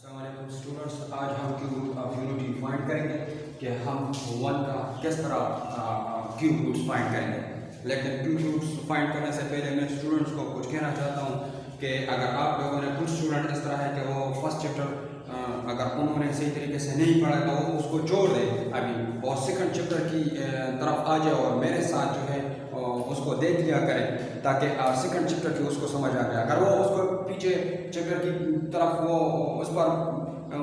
अस्सलामुअलैकुम स्टूडेंट्स, आज हम cube root of unity find करेंगे कि हम वन का किस तरह क्यूब रूट्स फाइंड करेंगे। लेकिन क्यूब रूट्स फाइंड करने से पहले मैं स्टूडेंट्स को कुछ कहना चाहता हूँ कि अगर आप लोगों ने कुछ स्टूडेंट इस तरह है कि वो फर्स्ट चैप्टर अगर उन्होंने सही तरीके से नहीं पढ़ा तो वो उसको छोड़ दें अभी और सेकंड चैप्टर की तरफ आ जाए और मेरे साथ जो है उसको देख लिया करें ताकि सेकंड चैप्टर की उसको समझ आ जाए। अगर वो उसको पीछे चैप्टर की तरफ वो उस पर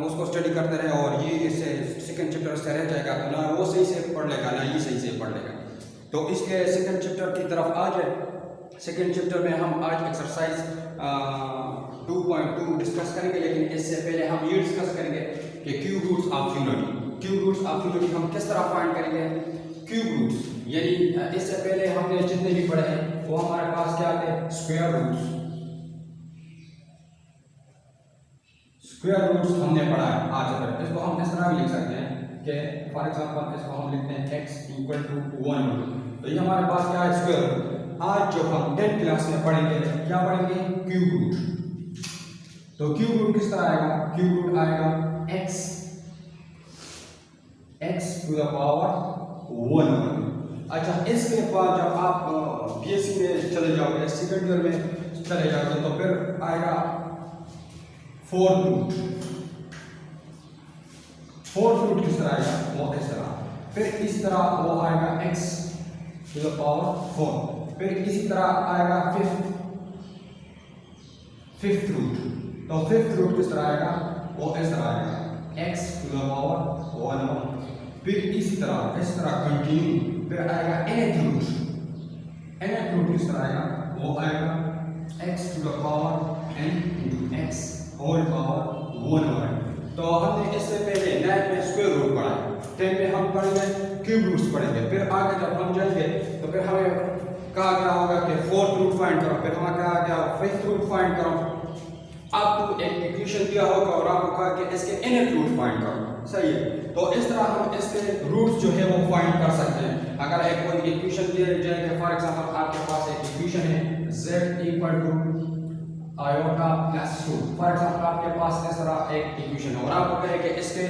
उसको स्टडी करते रहे और ये इससे सेकंड चैप्टर से रह जाएगा तो ना वो सही से पढ़ लेगा ना ये सही से पढ़ लेगा। तो इसलिए सेकंड चैप्टर की तरफ आ जाए। सेकंड चैप्टर में हम आज एक्सरसाइज 2.2 डिस्कस करेंगे, लेकिन इससे पहले हम ये डिस्कस करेंगे कि cube roots of unity. Cube roots of unity हम किस तरह फाइंड करेंगे। क्यूब रूट्स यानी इससे पहले हमने जितने भी पढ़े हैं वो हमारे पास क्या थे, स्क्वायर रूट्स। स्क्वायर रूट्स हमने पढ़ा है आज तक। इसको हम इस तरह भी लिख सकते हैं कि फॉर एग्जांपल इसको हम लिखते हैं x इक्वल टू 1। तो ये हमारे पास क्या है, स्क्वायर रूट। आज जो हम 10th क्लास में पढ़ेंगे क्या पढ़ेंगे, क्यूब रूट। तो क्यूब रूट किस तरह आएगा, क्यूब रूट आएगा x टू द पावर 1। अच्छा, इसके बाद जब आप बीएससी में चले जाओगे, सेकंड ईयर में चले जाओगे तो फिर आएगा फोर्थ रूट। फोर्थ रूट किस तरह आएगा, वो इस तरह। फिर इस तरह वो आएगा x टू द पावर 4। फिर इसी तरह आएगा फिफ्थ रूट। तो फिफ्थ रूट किस तरह आएगा, वो इस तरह आएगा x टू द पावर 1। फिर इसी तरह इस तरह कंटिन्यू। फिर आएगा nth रूट। nth रूट किस तरह आएगा, वो आएगा x to the power n into x whole power 1। तो हमने इससे पहले 9 में स्क्वायर रूट पढ़ा है, 10 में हम पढ़ेंगे क्यूब रूट्स पढ़ेंगे। फिर आगे जब हम जाएंगे तो फिर हमें कहा गया होगा कि फोर्थ रूट फाइंड करो, फिर हमें कहा गया फिफ्थ रूट फाइंड करो। आपको एक इक्वेशन दिया होगा और आपको कहा कि इसके nth रूट फाइंड करो, सही है। तो इस तरह हम इसके रूट्स जो है वो फाइंड कर सकते हैं। अगर एक कोई इक्वेशन दिया जाए कि फॉर एग्जांपल आपके पास एक इक्वेशन है z equal to iota plus 2। For example आपके पास इस तरह एक इक्वेशन है और आपको कहे कि इसके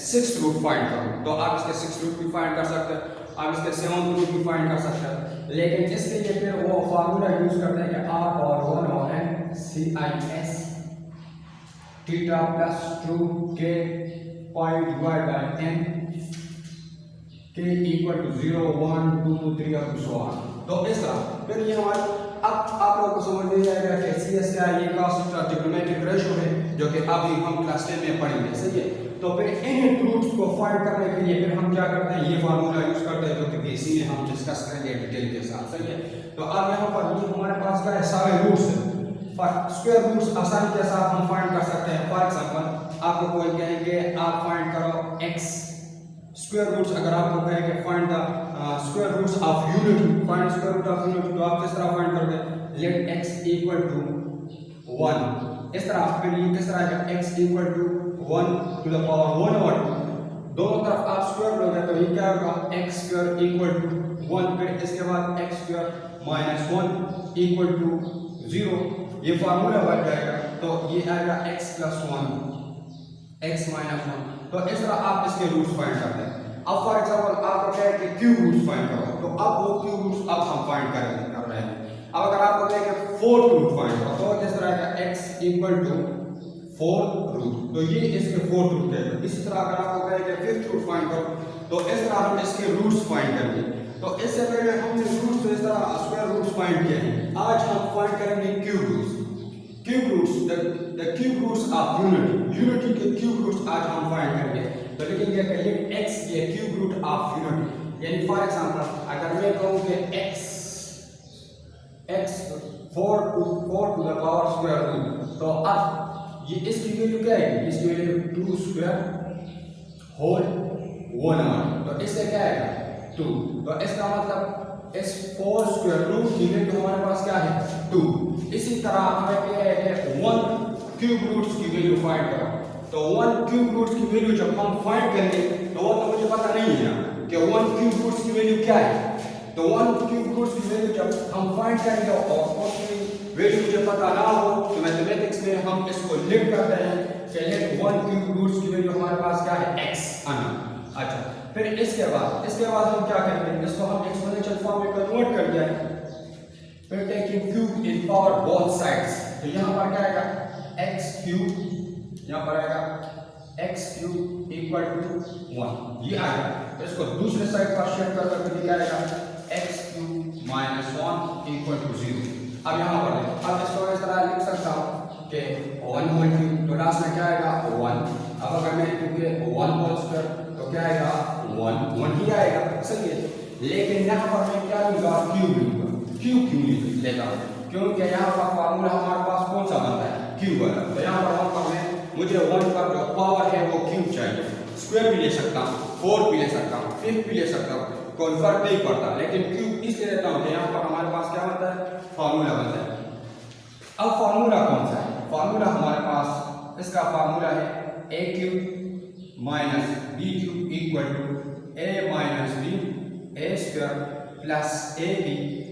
6th रूट फाइंड करो, तो आप इसके 6th रूट भी फाइंड कर सकते हैं, आप इसके 7th रूट भी फाइंड कर सकते हैं। लेकिन इसके लिए फिर वो फार्मूला यूज करते हैं कि r पावर 1 और n CIS theta plus 2k pi divide by n k equal to 0 1 2 3 up to so on. तो इस तरह फिर ये हमारे अब आप लोगों को समझ में आएगा कि CS क्या है, ये कॉस्ट ऑफ ट्रिग्नोमेट्रिक रेशियो है जो कि अभी हम क्लास 10 में पढ़ेंगे, सही है। तो फिर इन रूट्स को फाइंड करने के लिए फिर हम क्या करते हैं, ये फार्मूला यूज करते हैं जो कि बीएससी में हम डिस्कस करेंगे डिटेल के साथ, सही है। तो अब यहाँ पर ये हमारे पास क्या है, सारे रूट्स हैं। स्क्वायर रूट्स आसानी के साथ हम फाइंड कर सकते हैं। फॉर एग्जांपल आपको कोई कहेंगे आप फाइंड करो x स्क्वायर रूट्स। अगर आपको कहेंगे find the square roots of unity, find square root of unity, तो आप किस तरह फाइंड करोगे, लेट x इक्वल टू 1 इस तरह। फिर ये किस तरह आएगा, x equal to 1 to the power 1 और 2। दोनों तरफ आप स्क्वायर लोगे तो ये क्या होगा, x स्क्वायर इक्वल टू 1। फिर इसके बाद x square minus 1 equal to 0। ये फार्मूला बन जाएगा तो ये आएगा x प्लस 1 x माइनस 1। तो इस तरह आप इसके रूट्स फाइंड करते हैं। अब फॉर एग्जांपल आपको कहे कि क्यूब रूट्स फाइंड करो, तो अब वो क्यूब रूट्स अब हम फाइंड कर रहे हैं। अब अगर आपको कहे कि फोर्थ रूट फाइंड करो तो किस तरह आएगा, x equal to fourth root. तो ये इसके फोर्थ रूट है। इसी तरह अगर आपको कहे कि फिफ्थ रूट फाइंड करो तो इस तरह हम इसके रूट्स फाइंड करेंगे। तो इससे पहले हमने रूट्स तो इस तरह स्क्वायर रूट्स फाइंड किए हैं। आज हम फाइंड करेंगे cube roots. Cube roots the cube roots of unity, unity के क्यूब रूट्स आज हम फाइंड करेंगे। तो लिखेंगे कि लेट x ये क्यूब रूट ऑफ यूनिटी। यानी फॉर एग्जांपल अगर मैं कहूं कि x 4 to the power square root, तो अब ये इसकी वैल्यू क्या है, इसकी वैल्यू 2 स्क्वायर होल 1। तो इससे क्या आएगा 2। तो इसका मतलब इस 4 स्क्वायर रूट की वैल्यू हमारे पास क्या है 2। इसी तरह हमें क्या है कि 1 क्यूब रूट्स की वैल्यू फाइंड करो। तो 1 क्यूब रूट्स की वैल्यू जब हम फाइंड करेंगे तो वो तो मुझे पता नहीं है कि 1 क्यूब रूट्स की वैल्यू क्या है। तो 1 क्यूब रूट्स की वैल्यू जब हम फाइंड करेंगे और उसकी वैल्यू मुझे पता ना हो तो मैथमेटिक्स में हम इसको लिख करते हैं कि लेट 1 क्यूब रूट्स की वैल्यू हमारे पास क्या है x अननोन। अच्छा, फिर इसके बाद हम क्या करेंगे, इसको हम एक्सपोनेंशियल फॉर्म में कन्वर्ट कर दिया है। फिर taking cube in power both sides, तो यहाँ पर क्या आएगा x क्यूब, यहाँ पर आएगा x क्यूब इक्वल टू 1, ये आएगा। तो इसको दूसरे साइड पर शिफ्ट कर करके क्या आएगा x cube minus 1 equal to 0। अब यहाँ पर अब इसको इस तरह लिख सकता हूँ कि 1 होल क्यूब, तो लास्ट में क्या आएगा 1। अब अगर मैं क्योंकि 1 होल स्क्वायर तो क्या आएगा 1 ही आएगा, सही है। लेकिन यहाँ पर मैं क्या लूंगा, क्यूब लूंगा। क्यूब लेता हूँ क्योंकि यहाँ पर फार्मूला हमारे पास कौन सा बनता है, क्यूब वाला। तो यहाँ पर हम पर मुझे 1 पर जो पावर है वो क्यूब चाहिए। स्क्वायर भी ले सकता हूँ, 4 भी ले सकता हूँ, 5 भी ले सकता हूँ, कोई फर्क नहीं पड़ता। लेकिन क्यूब इसलिए लेता हूँ कि यहाँ पर हमारे पास क्या बनता है, फार्मूला बनता है। अब फार्मूला कौन सा है, फार्मूला हमारे पास इसका फार्मूला है a cube minus b cube equal to a minus b a square plus a b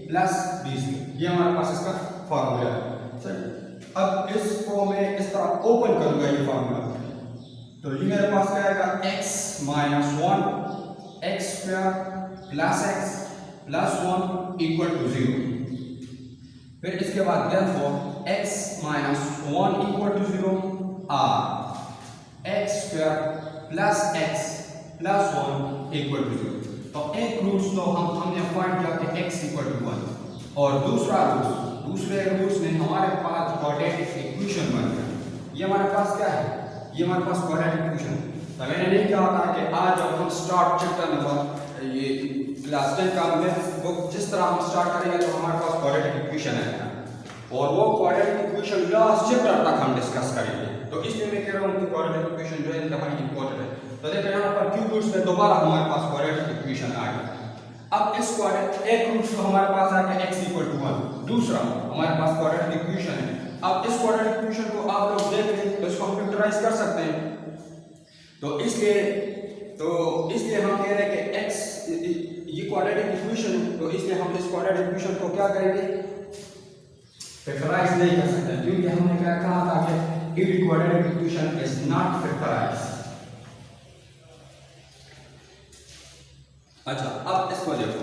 plus b square, ये हमारे पास इसका फार्मूला है। चलिए अब इसको मैं इस तरह ओपन करूंगा ये फार्मूला, तो ये मेरे पास क्या आएगा x minus 1 x square plus x plus 1 equal to 0। फिर इसके बाद therefore x minus 1 equal to 0 और x square plus x plus 1 equal to 0। तो एक रूट्स तो हमने फाइंड किया कि x इक्वल टू 1, और दूसरे रूट्स में हमारे पास क्वाड्रेटिक इक्वेशन बन गया। ये हमारे पास क्या है, ये हमारे पास क्वाड्रेटिक इक्वेशन। तो मैंने नहीं कहा था कि आज जब हम स्टार्ट चैप्टर नंबर ये क्लास 10 का बुक जिस तरह हम स्टार्ट करेंगे तो हमारे पास क्वाड्रेटिक इक्वेशन आएगा, और वो क्वाड्रेटिक इक्वेशन लास्ट चैप्टर तक हम डिस्कस करेंगे। तो इसलिए मैं कह रहा हूँ कि क्वाड्रेटिक इक्वेशन जो है इंतहाई इंपॉर्टेंट है। तो देखो यहाँ पर क्यूब रूट्स में दोबारा हमारे पास क्वाड्रेटिक इक्वेशन आ गया। अब इस एक रूट तो हमारे पास आ गया x इक्वल टू 1, दूसरा हमारे पास क्वाड्रेटिक इक्वेशन है। अब इस क्वाड्रेटिक इक्वेशन को आप लोग देख लें तो इसको हम फैक्टराइज कर सकते हैं। तो इसलिए हम कह रहे हैं कि x ये क्वाड्रेटिक इक्वेशन, तो इसलिए हम इस क्वाड्रेटिक इक्वेशन को क्या करेंगे, फैक्टराइज नहीं कर सकते, क्योंकि हमने क्या कहा था कि if quadratic equation is not factorised. अच्छा, अब इसको देखो,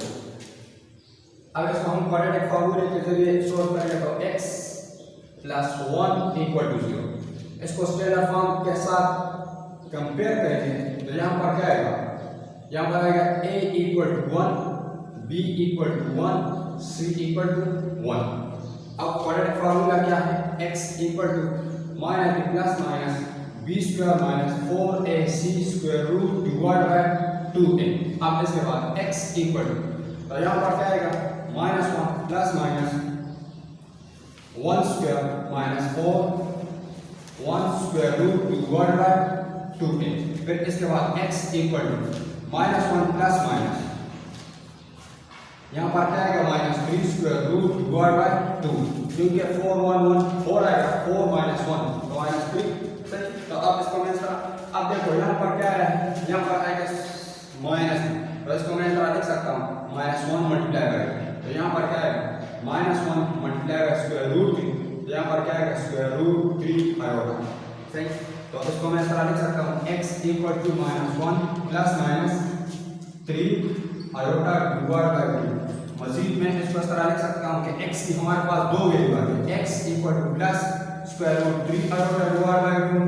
अब इसको हम क्वाड्रेटिक फार्मूले के जरिए सॉल्व करेंगे तो x प्लस 1 इक्वल टू 0। इसको स्टेलर फॉर्म के साथ कंपेयर करेंगे तो यहाँ पर क्या आएगा, यहाँ पर आएगा a equal to 1, b equal to 1, c equal to 1। अब क्वाड्रेटिक फार्मूला क्या है, x equal to minus b plus minus b square minus 4ac square root divide by 2a। अब इसके बाद x इक्वल टू, तो यहाँ पर क्या आएगा minus 1 plus minus 1 square minus 4 1 square root divide by 2a। फिर इसके बाद x equal to minus 1 plus minus, यहाँ पर क्या आएगा minus 3 square root divide by 2, क्योंकि 4 1 1 4 आएगा, 4 माइनस 1 तो माइनस 3, सही। तो अब इसको मैं इस तरह, अब देखो यहाँ पर क्या है, यहाँ पर आएगा माइनस, तो इसको मैं इस तरह लिख सकता हूँ माइनस 1 मल्टीप्लाई बाय, तो यहाँ पर क्या है minus 1 multiply by square root 3, तो यहाँ पर क्या है स्क्वायर रूट 3 आएगा, सही। तो इसको मैं इस तरह लिख सकता हूँ x equal to minus 1 plus minus 3 iota divide by 2। मजीद में इसको इस तरह लिख सकता हूँ कि x की हमारे पास दो वैल्यू आ गई, x equal to plus square root 3 iota divide by 2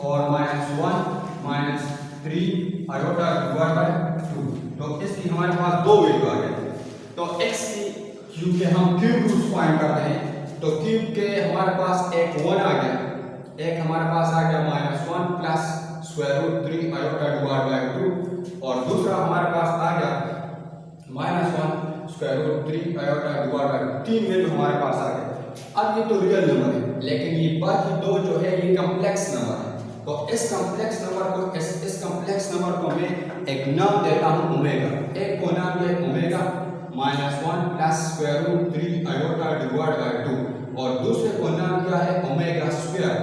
और minus 1 minus 3 iota divide by 2। तो इसकी हमारे पास दो वैल्यू आ गई। तो x की क्योंकि हम क्यूब रूट्स फाइंड करते हैं, तो क्यूब के हमारे पास एक 1 आ गया, एक हमारे पास आ गया minus 1 plus square root 3 iota divide by 2, और दूसरा हमारे पास आ गया minus 1 square root 3 iota divide by 2। तीन वैल्यू हमारे पास आ गए। अब ये तो रियल नंबर है, लेकिन ये बाकी दो जो है ये कॉम्प्लेक्स नंबर है। तो इस कॉम्प्लेक्स नंबर को मैं एक नाम देता हूँ ओमेगा। एक को नाम दिया omega minus 1 plus square root 3 iota divide by 2, और दूसरे को नाम क्या है omega square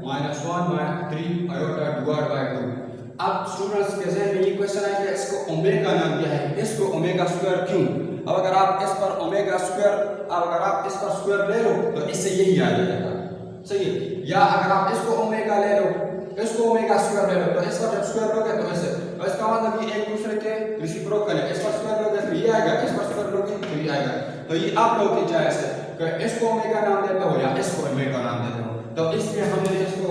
minus 1 minus 3 iota divide by 2। अब स्टूडेंट्स के जहन में ये क्वेश्चन है कि इसको ओमेगा नाम दिया है, इसको ओमेगा स्क्वायर क्यों? अब अगर आप इस पर ओमेगा स्क्वायर, अगर आप इस पर स्क्वायर ले लो तो इससे यही आ जाएगा, सही है। या अगर आप इसको ओमेगा ले लो इसको ओमेगा स्क्वायर ले लो, तो इसका जब स्क्वायर लोगे तो ऐसे, तो इसका मतलब ये एक दूसरे के रेसिप्रोकल है। इसका स्क्वायर लोगे तो ये आएगा, इसका स्क्वायर लोगे तो ये आएगा। तो ये आप लोग की चाहे से कि इसको ओमेगा नाम देते हो या इसको ओमेगा नाम देते हो। तो इसलिए हमने इसको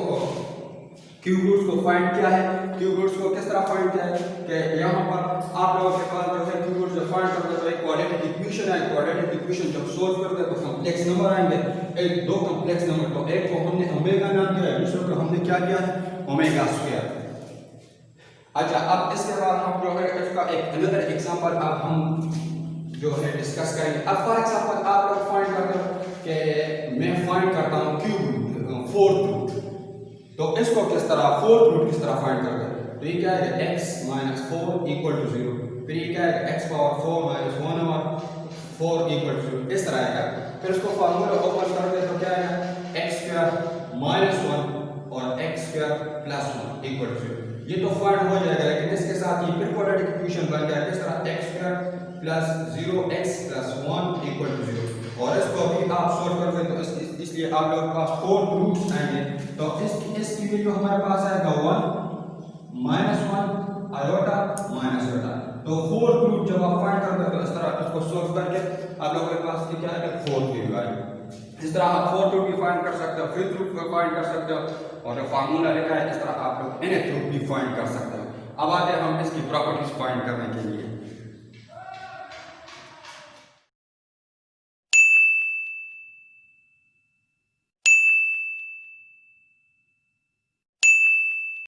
क्यूब रूट्स को फाइंड किया है। क्यूब रूट्स को किस तरह फाइंड किया है कि यहाँ पर आप लोगों के पास जो है क्यूब रूट्स जो फाइंड करते हैं तो एक क्वाड्रेटिक इक्वेशन है। क्वाड्रेटिक इक्वेशन जब सोल्व करते हैं तो कॉम्प्लेक्स नंबर आएंगे, एक दो कॉम्प्लेक्स नंबर, तो एक को हमने ओमेगा नाम दिया है, दूसरे को हमने क्या दिया है, ओमेगा स्क्वायर। अच्छा, अब इसके बाद हम जो है इसका एक अनदर एग्जांपल अब हम जो है डिस्कस करेंगे। अब फॉर एग्जांपल आप लोग फाइंड करते हो कि मैं फाइंड करता हूँ क्यूब रूट, फोर्थ रूट, तो इसको किस तरह फोर्थ रूट किस तरह फाइंड करते हैं, तो ये क्या है x माइनस 4 इक्वल टू 0, फिर ये क्या है x power 4 minus 1 over 4 equal to 0, इस तरह आएगा। फिर इसको फार्मूला ओपन करते तो क्या आएगा x स्क्वायर माइनस 1 और x square plus 1 equal to 0। ये तो फाइंड हो जाएगा, लेकिन इसके साथ ये फिर क्वाड्रेटिक इक्वेशन बन जाएगा किस तरह x square plus 0x plus 1 equal to 0। और इसको भी आप सोल्व करते तो इसलिए आप लोगों के पास फोर्थ रूट्स आएंगे। तो इसकी वैल्यू हमारे पास आएगा 1 माइनस 1 आयोटा माइनस आयोटा। तो फोर्थ रूट जब आप फाइंड करते हो तो इस तरह इसको सोल्व करके आप लोगों के पास क्या आएगा फोर्थ वैल्यू आएगी। इस तरह आप फोर्थ रूट भी फाइंड कर सकते हो, फिफ्थ रूट भी फाइंड कर सकते हो, और जो फार्मूला लिखा है इस तरह आप लोग nth रूट भी फाइंड कर सकते हो। अब आते हैं हम इसकी प्रॉपर्टीज फाइंड करने के लिए।